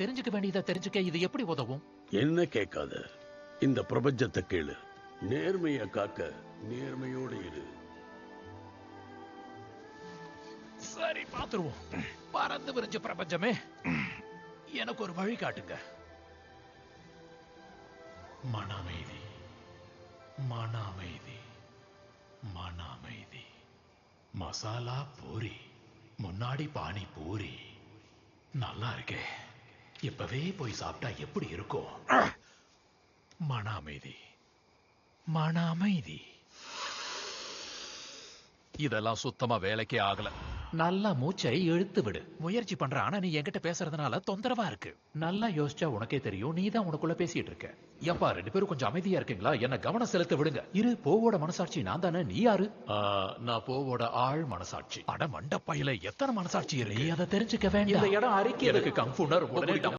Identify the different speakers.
Speaker 1: தெரிஞ்சுக்க வேண்டியதை தெரிஞ்சுக்க இது எப்படி உதவும்?
Speaker 2: என்ன கேட்காத, இந்த பிரபஞ்சத்தை கேளு. நேர்மையை காக்க நேர்மையோடு இரு.
Speaker 1: சரி, பாத்துருவோம். பறந்து விரிஞ்ச பிரபஞ்சமே, எனக்கு ஒரு வழி காட்டுங்க. மன அமைதி, மன அமைதி, மன அமைதி. மசாலா பூரி முன்னாடி பானி பூரி நல்லா இருக்கே. இப்பவே போய் சாப்பிட்டா எப்படி இருக்கும்? மன அமைதி, மன அமைதி. இதெல்லாம் சுத்தமா வேலைக்கே ஆகல. நல்லா மூச்சை இழுத்து விடு. முயற்சி பண்ற, ஆனா நீ என்கிட்ட பேசுறதுனால தொந்தரவா இருக்கு. நல்லா யோசிச்சா உனக்கே தெரியும், நீ தான் உனக்குள்ள பேசிட்டு இருக்க. எப்பா, 2 பேரும் கொஞ்சம் அமைதியா இருக்கீங்களா? என்ன கவனம் செலுத்த விடுங்க. இரு, போவோட மனசாட்சி நான் தானே. நீ யாரு? நான் போவோட ஆள் மனசாட்சி. அட மண்டப்பையில எத்தனை மனசாட்சி இருக்கு? நீ அதை தெரிஞ்சுக்க வேண்டாம். இந்த இடம் அறிக்கை. எனக்கு கங்ஃபுனா ரொம்ப பிடிக்கும்.